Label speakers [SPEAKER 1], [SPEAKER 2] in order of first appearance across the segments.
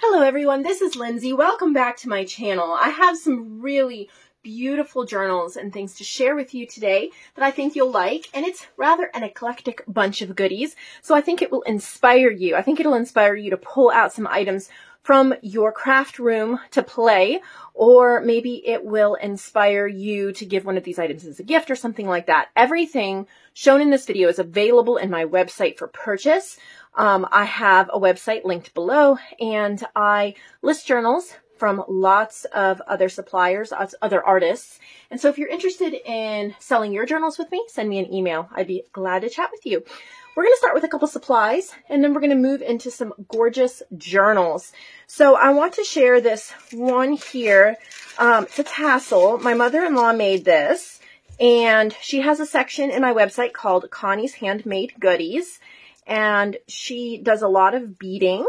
[SPEAKER 1] Hello everyone, this is Lindsay. Welcome back to my channel. I have some really beautiful journals and things to share with you today that I think you'll like, and it's rather an eclectic bunch of goodies, so I think it will inspire you. I think it'll inspire you to pull out some items from your craft room to play, or maybe it will inspire you to give one of these items as a gift or something like that. Everything shown in this video is available in my website for purchase. I have a website linked below, and I list journals from lots of other suppliers, other artists. And so if you're interested in selling your journals with me, send me an email. I'd be glad to chat with you. We're going to start with a couple supplies, and then we're going to move into some gorgeous journals. So I want to share this one here. It's a tassel. My mother-in-law made this, and she has a section in my website called Connie's Handmade Goodies. And she does a lot of beading.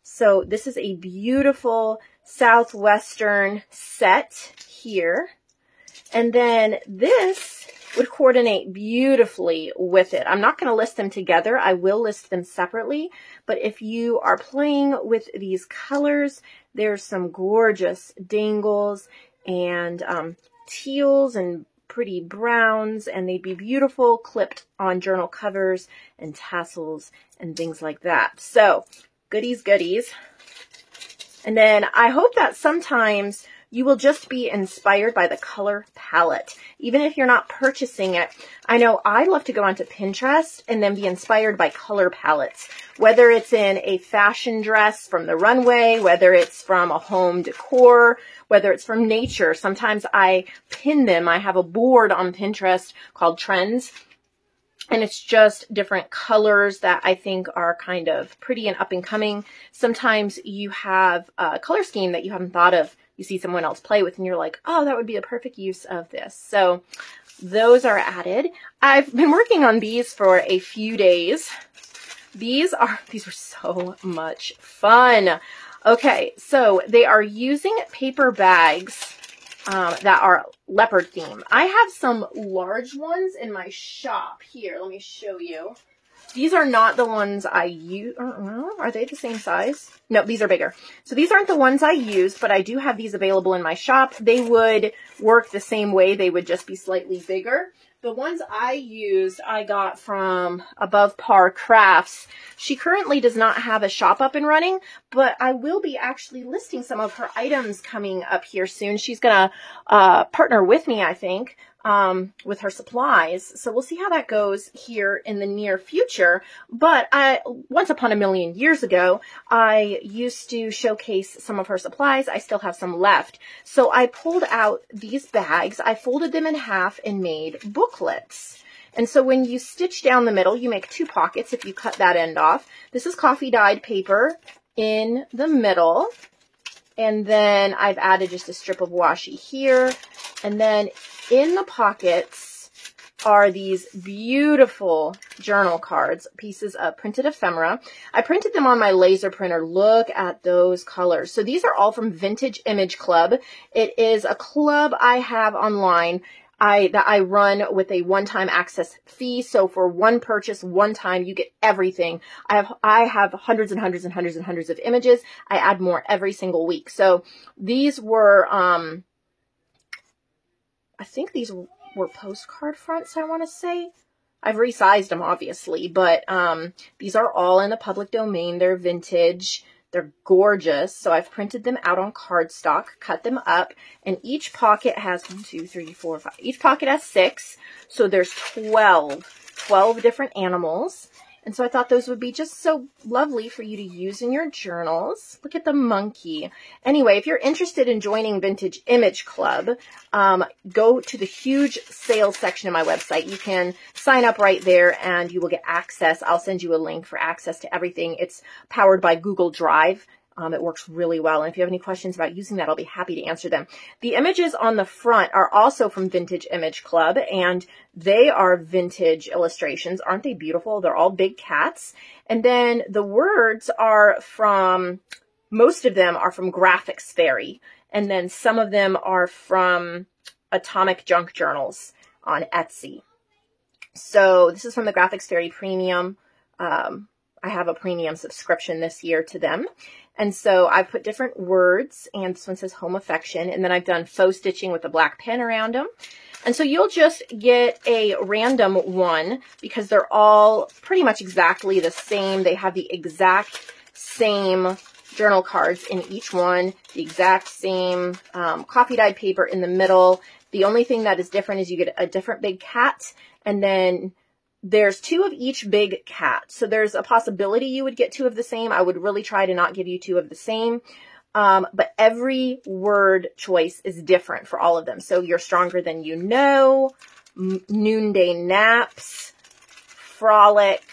[SPEAKER 1] So this is a beautiful Southwestern set here. And then this would coordinate beautifully with it. I'm not going to list them together. I will list them separately. But if you are playing with these colors, there's some gorgeous dangles and teals and pretty browns, and they'd be beautiful clipped on journal covers and tassels and things like that. So goodies, goodies. And then I hope that sometimes you will just be inspired by the color palette, even if you're not purchasing it. I know I love to go onto Pinterest and then be inspired by color palettes, whether it's in a fashion dress from the runway, whether it's from a home decor, whether it's from nature. Sometimes I pin them. I have a board on Pinterest called Trends, and it's just different colors that I think are kind of pretty and up and coming. Sometimes you have a color scheme that you haven't thought of. You see someone else play with and you're like, oh, that would be a perfect use of this. So those are added. I've been working on these for a few days. These were so much fun. Okay, so they are using paper bags that are leopard theme. I have some large ones in my shop here. Let me show you. These are not the ones I use. Are they the same size? No, these are bigger. So these aren't the ones I used, but I do have these available in my shop. They would work the same way. They would just be slightly bigger. The ones I used, I got from Above Par Crafts. She currently does not have a shop up and running, but I will be actually listing some of her items coming up here soon. She's going to partner with me, I think, with her supplies. So we'll see how that goes here in the near future. But once upon a million years ago, I used to showcase some of her supplies. I still have some left. So I pulled out these bags. I folded them in half and made booklets. And so when you stitch down the middle, you make two pockets if you cut that end off. This is coffee dyed paper in the middle. And then I've added just a strip of washi here. And then in the pockets are these beautiful journal cards, pieces of printed ephemera. I printed them on my laser printer. Look at those colors. So these are all from Vintage Image Club. It is a club I have online that I run with a one-time access fee. So for one purchase, one time, you get everything. I have hundreds and hundreds and hundreds and hundreds of images. I add more every single week. So these were, I think these were postcard fronts, I want to say. I've resized them, obviously, but these are all in the public domain. They're vintage. They're gorgeous. So I've printed them out on cardstock, cut them up, and each pocket has 1, 2, 3, 4, 5. Each pocket has 6. So there's 12 different animals. And so I thought those would be just so lovely for you to use in your journals. Look at the monkey. Anyway, if you're interested in joining Vintage Image Club, go to the huge sales section of my website. You can sign up right there and you will get access. I'll send you a link for access to everything. It's powered by Google Drive. It works really well. And if you have any questions about using that, I'll be happy to answer them. The images on the front are also from Vintage Image Club, and they are vintage illustrations. Aren't they beautiful? They're all big cats. And then the words are from, most of them are from Graphics Fairy. And then some of them are from Atomic Junk Journals on Etsy. So this is from the Graphics Fairy Premium. I have a premium subscription this year to them. And so I've put different words, and this one says home affection, and then I've done faux stitching with a black pen around them. And so you'll just get a random one because they're all pretty much exactly the same. They have the exact same journal cards in each one, the exact same coffee dyed paper in the middle. The only thing that is different is you get a different big cat, and then there's 2 of each big cat. So there's a possibility you would get 2 of the same. I would really try to not give you 2 of the same. But every word choice is different for all of them. So you're stronger than you know, noonday naps, frolic,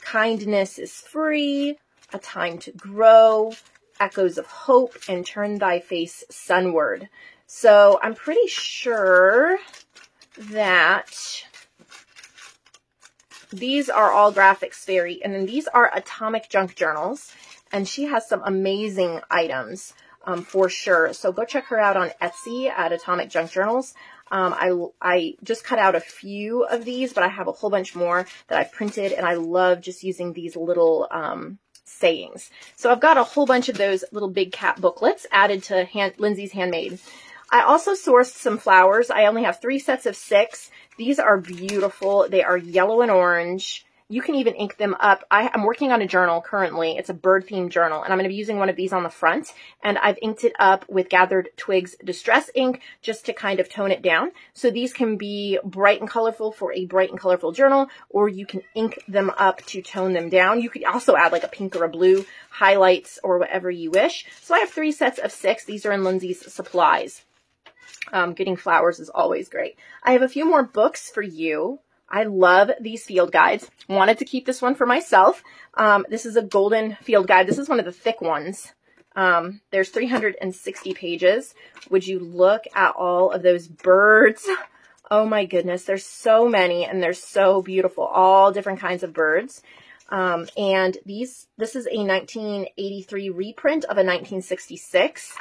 [SPEAKER 1] kindness is free, a time to grow, echoes of hope, and turn thy face sunward. So I'm pretty sure that these are all Graphics Fairy, and then these are Atomic Junk Journals, and she has some amazing items for sure. So go check her out on Etsy at Atomic Junk Journals. I just cut out a few of these, but I have a whole bunch more that I've printed, and I love just using these little sayings. So I've got a whole bunch of those little big cat booklets added to Lindsay's Handmade. I also sourced some flowers. I only have 3 sets of 6. These are beautiful. They are yellow and orange. You can even ink them up. I'm working on a journal currently. It's a bird themed journal, and I'm going to be using one of these on the front, and I've inked it up with Gathered Twigs Distress ink just to kind of tone it down. So these can be bright and colorful for a bright and colorful journal, or you can ink them up to tone them down. You could also add like a pink or a blue highlights or whatever you wish. So I have 3 sets of 6. These are in Lindsay's Supplies. Getting flowers is always great. I have a few more books for you. I love these field guides. Wanted to keep this one for myself. This is a golden field guide. This is one of the thick ones. There's 360 pages. Would you look at all of those birds? Oh my goodness, there's so many, and they're so beautiful. All different kinds of birds. And this is a 1983 reprint of a 1966,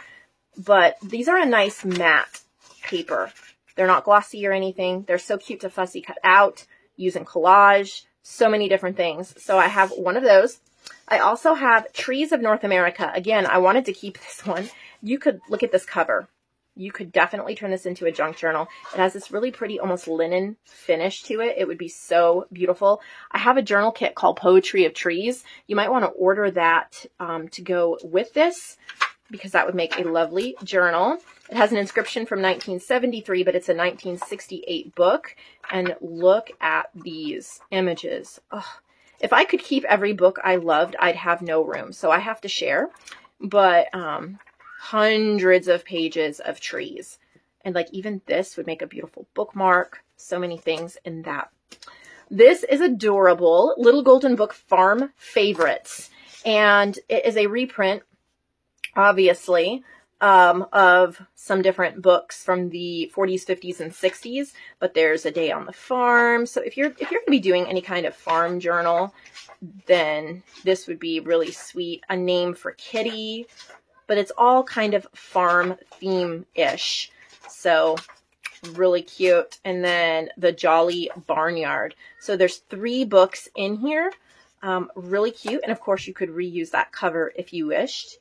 [SPEAKER 1] but these are a nice matte paper. They're not glossy or anything. They're so cute to fussy cut out, using collage, so many different things. So I have one of those. I also have Trees of North America. Again, I wanted to keep this one. You could look at this cover. You could definitely turn this into a junk journal. It has this really pretty, almost linen finish to it. It would be so beautiful. I have a journal kit called Poetry of Trees. You might want to order that to go with this, because that would make a lovely journal. It has an inscription from 1973, but it's a 1968 book. And look at these images. Ugh. If I could keep every book I loved, I'd have no room. So I have to share. But hundreds of pages of trees. And like even this would make a beautiful bookmark. So many things in that. This is adorable. Little Golden Book Farm Favorites. And it is a reprint, obviously, of some different books from the 40s, 50s, and 60s, but there's A Day on the Farm. So if you're going to be doing any kind of farm journal, then this would be really sweet. A Name for Kitty, but it's all kind of farm theme-ish. So really cute. And then The Jolly Barnyard. So there's 3 books in here. Really cute. And of course you could reuse that cover if you wished.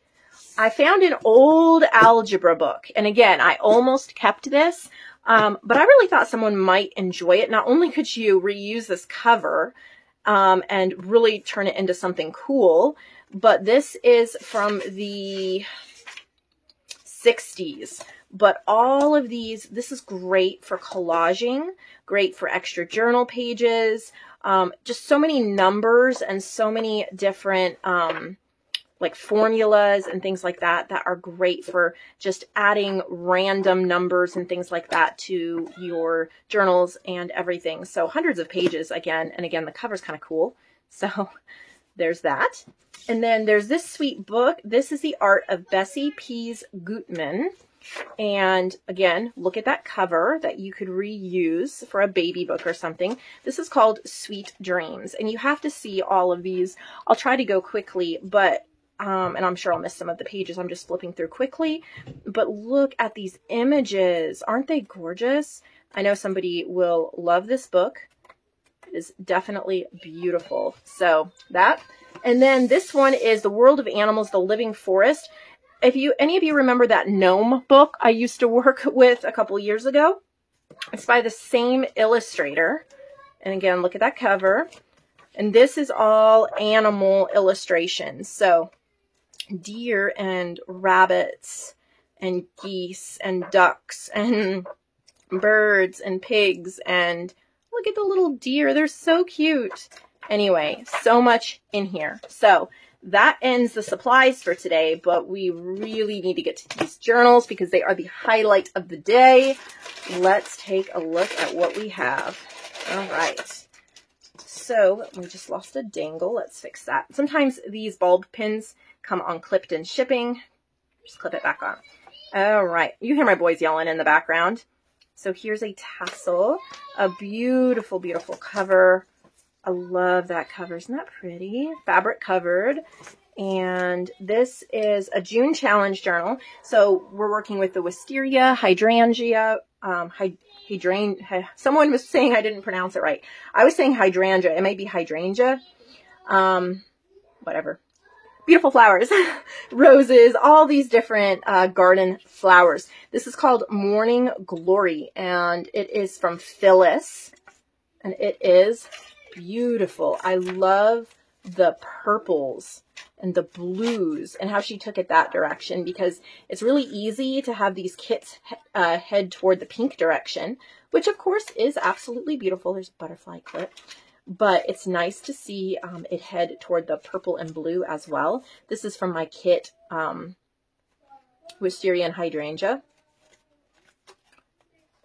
[SPEAKER 1] I found an old algebra book, and again, I almost kept this, but I really thought someone might enjoy it. Not only could you reuse this cover and really turn it into something cool, but this is from the 60s. But all of these, this is great for collaging, great for extra journal pages, just so many numbers and so many different like formulas and things like that that are great for just adding random numbers and things like that to your journals and everything. So hundreds of pages again, and again, the cover's kind of cool. So there's that. And then there's this sweet book. This is The Art of Bessie Pease Gutman. And again, look at that cover that you could reuse for a baby book or something. This is called Sweet Dreams. And you have to see all of these. I'll try to go quickly, but and I'm sure I'll miss some of the pages. I'm just flipping through quickly. But look at these images. Aren't they gorgeous? I know somebody will love this book. is definitely beautiful. So that, and then this one is The World of Animals, The Living Forest. If any of you remember that gnome book I used to work with a couple years ago, it's by the same illustrator. And again, look at that cover. And this is all animal illustrations. So deer and rabbits and geese and ducks and birds and pigs, and look at the little deer. They're so cute. Anyway, so much in here. So that ends the supplies for today, but we really need to get to these journals because they are the highlight of the day. Let's take a look at what we have. All right. So we just lost a dangle. Let's fix that. Sometimes these bulb pins come unclipped in shipping. Just clip it back on. All right. You hear my boys yelling in the background. So here's a tassel, a beautiful, beautiful cover. I love that cover. Isn't that pretty? Fabric covered. And this is a June challenge journal. So we're working with the wisteria, hydrangea, someone was saying I didn't pronounce it right. I was saying hydrangea. It may be hydrangea. Whatever. Beautiful flowers, roses, all these different garden flowers. This is called Morning Glory, and it is from Phyllis, and it is beautiful. I love the purples and the blues and how she took it that direction, because it's really easy to have these kits head toward the pink direction, which of course is absolutely beautiful. There's a butterfly clip. But it's nice to see it head toward the purple and blue as well. This is from my kit, Wisteria and Hydrangea.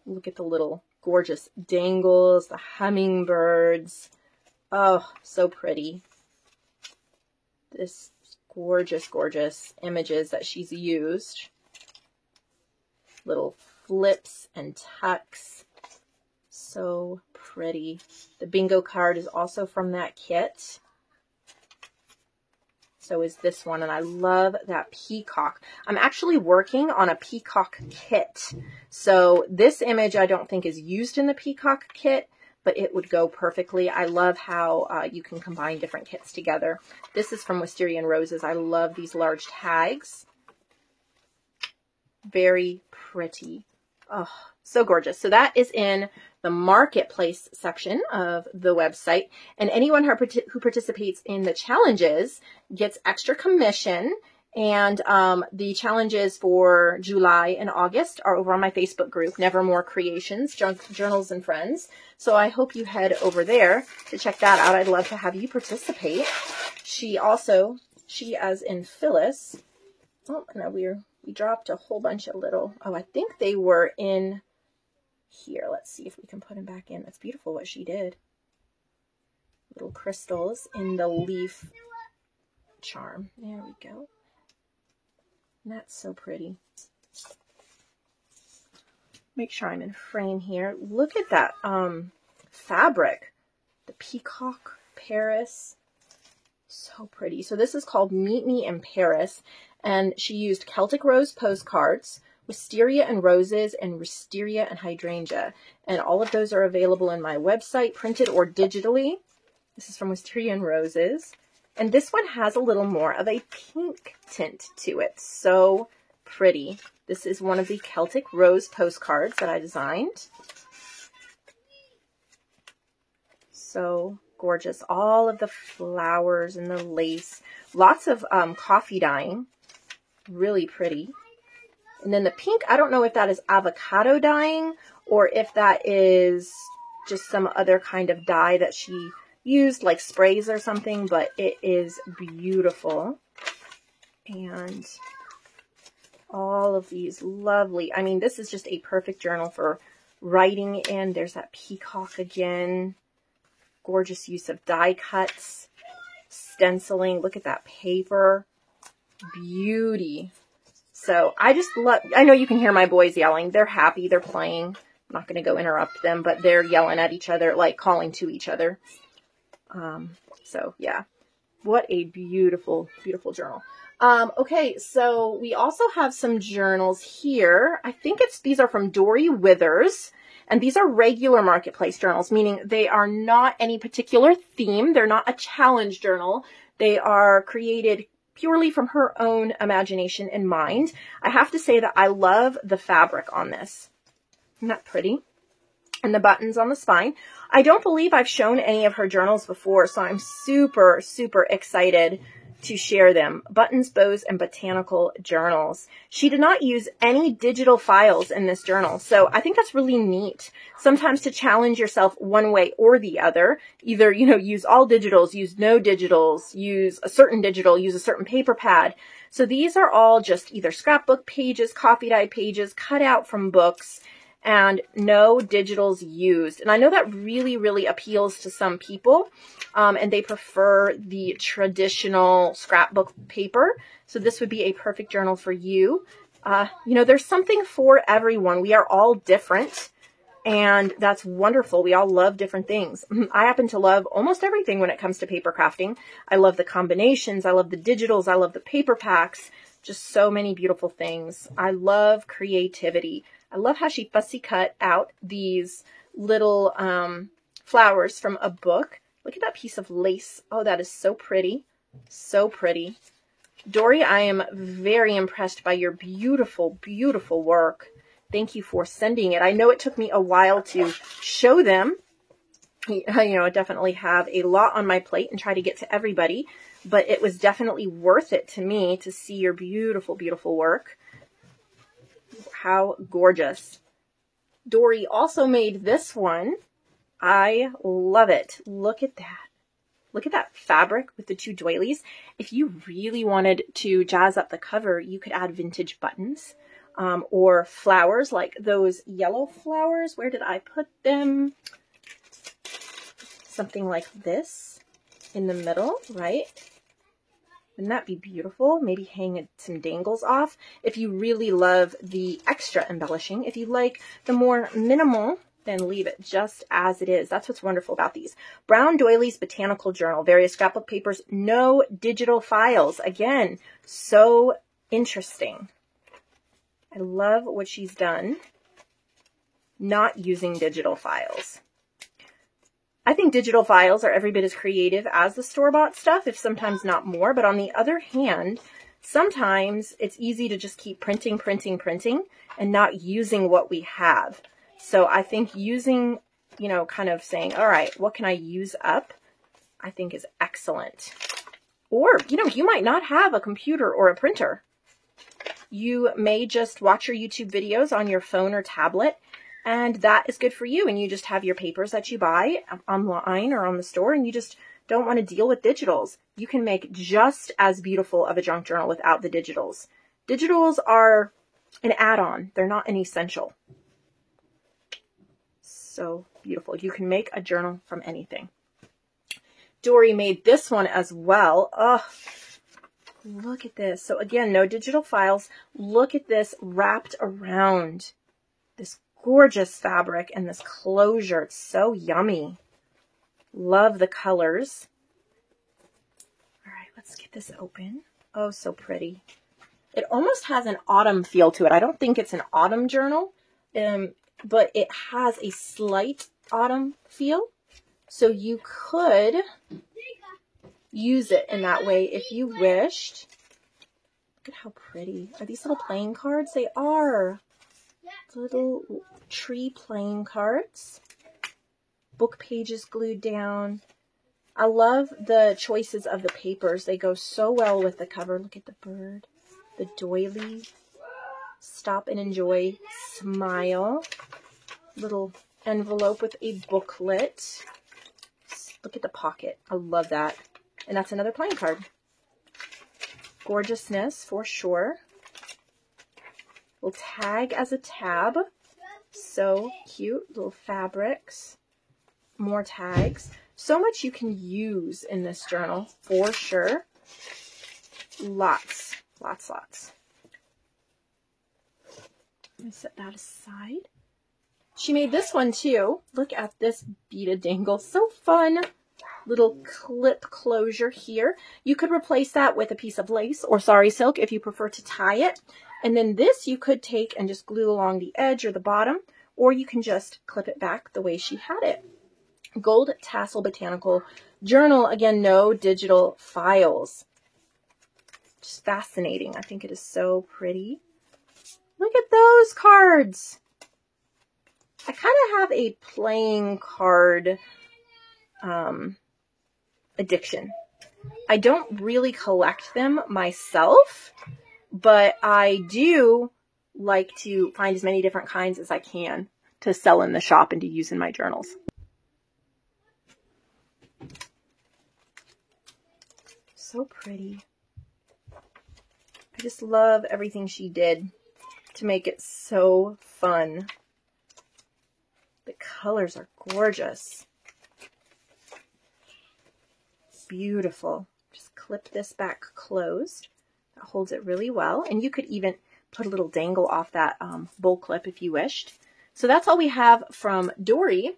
[SPEAKER 1] Look at the little gorgeous dangles, the hummingbirds. Oh, so pretty. This gorgeous, gorgeous images that she's used. Little flips and tucks. So pretty. The bingo card is also from that kit. So is this one, and I love that peacock. I'm actually working on a peacock kit. So this image I don't think is used in the peacock kit, but it would go perfectly. I love how you can combine different kits together. This is from Wisteria and Roses. I love these large tags. Very pretty. Oh, so gorgeous. So that is in the marketplace section of the website, and anyone who participates in the challenges gets extra commission. And the challenges for July and August are over on my Facebook group, Nevermore Creations, Journals and Friends. So I hope you head over there to check that out. I'd love to have you participate. She as in Phyllis, oh, no, we dropped a whole bunch of little, oh, I think they were in here. Let's see if we can put them back in. That's beautiful what she did. Little crystals in the leaf charm. There we go. And that's so pretty. Make sure I'm in frame here. Look at that fabric. The peacock Paris. So pretty. So this is called Meet Me in Paris. And she used Celtic Rose postcards, Wisteria and Roses, and Wisteria and Hydrangea. And all of those are available in my website, printed or digitally. This is from Wisteria and Roses. And this one has a little more of a pink tint to it. So pretty. This is one of the Celtic Rose postcards that I designed. So gorgeous. All of the flowers and the lace. Lots of coffee dyeing. Really pretty. And then the pink, I don't know if that is avocado dyeing or if that is just some other kind of dye that she used, like sprays or something, but it is beautiful. And all of these lovely, I mean, this is just a perfect journal for writing in. There's that peacock again. Gorgeous use of die cuts, stenciling. Look at that paper. Beauty. So I just love, I know you can hear my boys yelling. They're happy. They're playing. I'm not going to go interrupt them, but they're yelling at each other, like calling to each other. So yeah, what a beautiful, beautiful journal. Okay, so we also have some journals here. I think these are from Dory Withers, And these are regular marketplace journals, meaning they are not any particular theme. They're not a challenge journal. They are created purely from her own imagination and mind. I have to say that I love the fabric on this. Isn't that pretty? And the buttons on the spine. I don't believe I've shown any of her journals before, so I'm super, super excited to share them. Buttons, Bows, and Botanical Journals. She did not use any digital files in this journal, so I think that's really neat. Sometimes to challenge yourself one way or the other, either, use all digitals, use no digitals, use a certain digital, use a certain paper pad. So these are all just either scrapbook pages, coffee dyed pages, cut out from books, and no digitals used. And I know that really, really appeals to some people, and they prefer the traditional scrapbook paper. So this would be a perfect journal for you. There's something for everyone. We are all different, and that's wonderful. We all love different things. I happen to love almost everything when it comes to paper crafting. I love the combinations. I love the digitals. I love the paper packs. Just so many beautiful things. I love creativity. I love how she fussy cut out these little flowers from a book. Look at that piece of lace. Oh, that is so pretty. So pretty. Dory, I am very impressed by your beautiful, beautiful work. Thank you for sending it. I know it took me a while to show them. I definitely have a lot on my plate and try to get to everybody, but it was definitely worth it to me to see your beautiful, beautiful work. How gorgeous. Dory also made this one. I love it. Look at that. Look at that fabric with the two doilies. If you really wanted to jazz up the cover, you could add vintage buttons or flowers like those yellow flowers. Where did I put them? Something like this in the middle, right? Wouldn't that be beautiful? Maybe hang some dangles off. If you really love the extra embellishing, if you like the more minimal, then leave it just as it is. That's what's wonderful about these. Brown Doilies Botanical Journal, various scrapbook papers, no digital files. Again, so interesting. I love what she's done, not using digital files. I think digital files are every bit as creative as the store-bought stuff, if sometimes not more. But on the other hand, sometimes it's easy to just keep printing, printing, printing, and not using what we have. So I think using, kind of saying, all right, what can I use up, I think is excellent. Or, you might not have a computer or a printer. You may just watch your YouTube videos on your phone or tablet, and that is good for you. And you just have your papers that you buy online or on the store, and you just don't want to deal with digitals. You can make just as beautiful of a junk journal without the digitals. Digitals are an add-on. They're not an essential. So beautiful. You can make a journal from anything. Dory made this one as well. Oh, look at this. So again, no digital files. Look at this wrapped around this gorgeous fabric and this closure. It's so yummy. Love the colors. All right, let's get this open. Oh, so pretty. It almost has an autumn feel to it. I don't think it's an autumn journal, but it has a slight autumn feel. So you could use it in that way if you wished. Look at how pretty. Are these little playing cards? They are. Little tree playing cards. Book pages glued down. I love the choices of the papers. They go so well with the cover. Look at the bird, the doily. Stop and enjoy. Smile. Little envelope with a booklet. Look at the pocket. I love that. And that's another playing card. Gorgeousness for sure. We'll tag as a tab. So cute. Little fabrics. More tags. So much you can use in this journal for sure. Lots. Lots, lots. Let me set that aside. She made this one too. Look at this beaded dangle. So fun. Little clip closure here. You could replace that with a piece of lace or sari silk if you prefer to tie it. And then this you could take and just glue along the edge or the bottom, or you can just clip it back the way she had it. Gold Tassel Botanical Journal. Again, no digital files. Just fascinating. I think it is so pretty. Look at those cards. I kind of have a playing card addiction. I don't really collect them myself, but I do like to find as many different kinds as I can to sell in the shop and to use in my journals. So pretty. I just love everything she did to make it so fun. The colors are gorgeous. Beautiful. Just clip this back closed. That holds it really well. And you could even put a little dangle off that bowl clip if you wished. So that's all we have from Dory.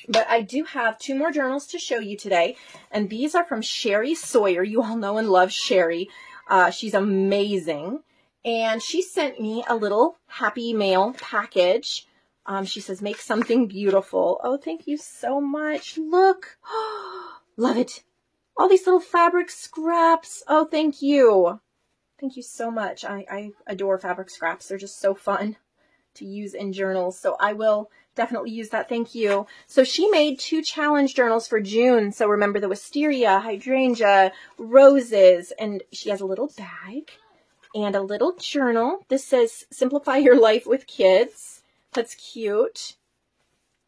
[SPEAKER 1] But I do have 2 more journals to show you today. And these are from Sherry Sawyer. You all know and love Sherry. She's amazing. And she sent me a little Happy Mail package. She says, make something beautiful. Oh, thank you so much. Look. Love it. All these little fabric scraps. Oh, thank you. Thank you so much. I adore fabric scraps. They're just so fun to use in journals. So I will definitely use that. Thank you. So she made 2 challenge journals for June. So remember the wisteria, hydrangea, roses, and she has a little bag and a little journal. This says, Simplify Your Life with Kids. That's cute.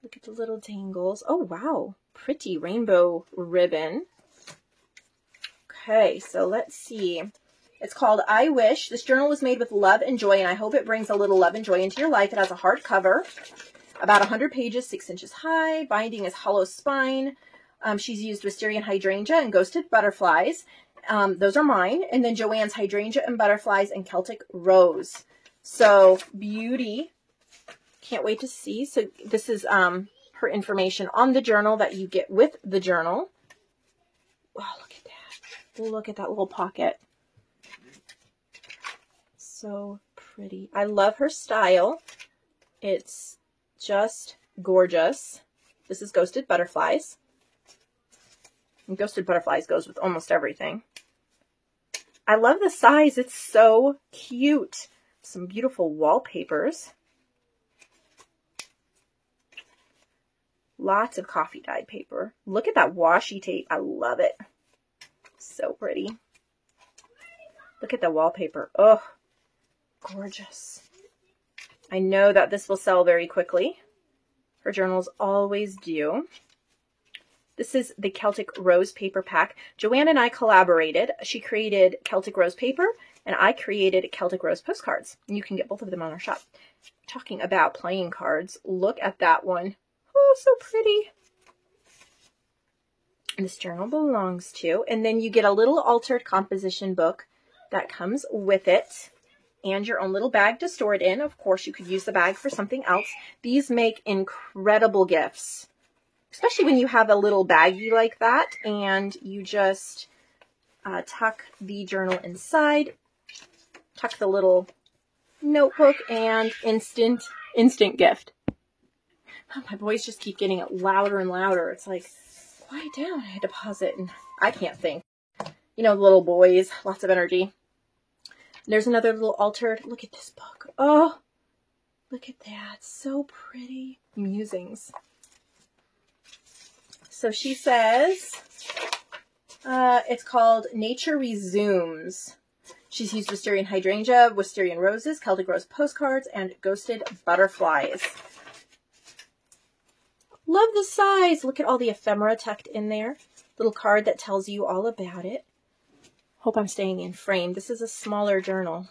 [SPEAKER 1] Look at the little dangles. Oh, wow. Pretty rainbow ribbon. Okay, so let's see. It's called I Wish. This journal was made with love and joy, and I hope it brings a little love and joy into your life. It has a hardcover, about 100 pages, 6 inches high. Binding is hollow spine. She's used wisteria and hydrangea and ghosted butterflies. Those are mine. And then Joanne's hydrangea and butterflies and Celtic rose. So beauty. Can't wait to see. So this is her information on the journal that you get with the journal. Oh, look at that. Look at that little pocket. So pretty. I love her style. It's just gorgeous. This is Ghosted Butterflies. And Ghosted Butterflies goes with almost everything. I love the size. It's so cute. Some beautiful wallpapers. Lots of coffee dyed paper. Look at that washi tape. I love it. So pretty. Look at the wallpaper. Oh, gorgeous. I know that this will sell very quickly. Her journals always do. This is the Celtic Rose paper pack. Joanne and I collaborated. She created Celtic Rose paper, and I created Celtic Rose postcards. You can get both of them on our shop. Talking about playing cards, look at that one. Oh, so pretty. This journal belongs to. And then you get a little altered composition book that comes with it. And your own little bag to store it in. Of course, you could use the bag for something else. These make incredible gifts. Especially when you have a little baggie like that. And you just tuck the journal inside. Tuck the little notebook and instant gift. My boys just keep getting it louder and louder. It's like, quiet down. I had to pause it and I can't think. You know, little boys, lots of energy. There's another little altered. Look at this book. Oh, look at that. So pretty. Musings. So she says, it's called Nature Resumes. She's used wisteria and hydrangea, wisteria and roses, Celtic Rose postcards, and ghosted butterflies. Love the size. Look at all the ephemera tucked in there. Little card that tells you all about it. Hope I'm staying in frame. This is a smaller journal.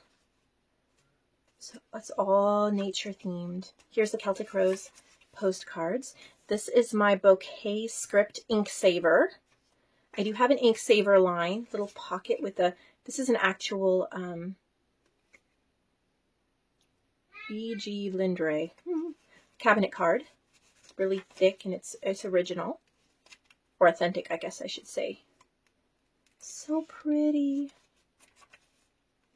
[SPEAKER 1] So it's all nature themed. Here's the Celtic Rose postcards. This is my bouquet script ink saver. I do have an ink saver line. Little pocket with a, this is an actual E.G. Lindray cabinet card. Really thick and it's original, or authentic, I guess I should say. So pretty.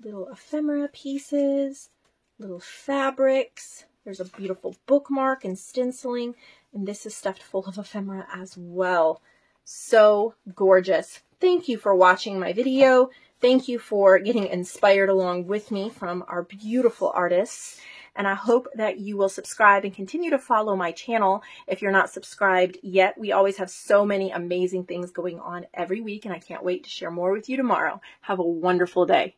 [SPEAKER 1] Little ephemera pieces, little fabrics. There's a beautiful bookmark and stenciling, and this is stuffed full of ephemera as well. So gorgeous. Thank you for watching my video. Thank you for getting inspired along with me from our beautiful artists. And I hope that you will subscribe and continue to follow my channel if you're not subscribed yet. We always have so many amazing things going on every week, and I can't wait to share more with you tomorrow. Have a wonderful day.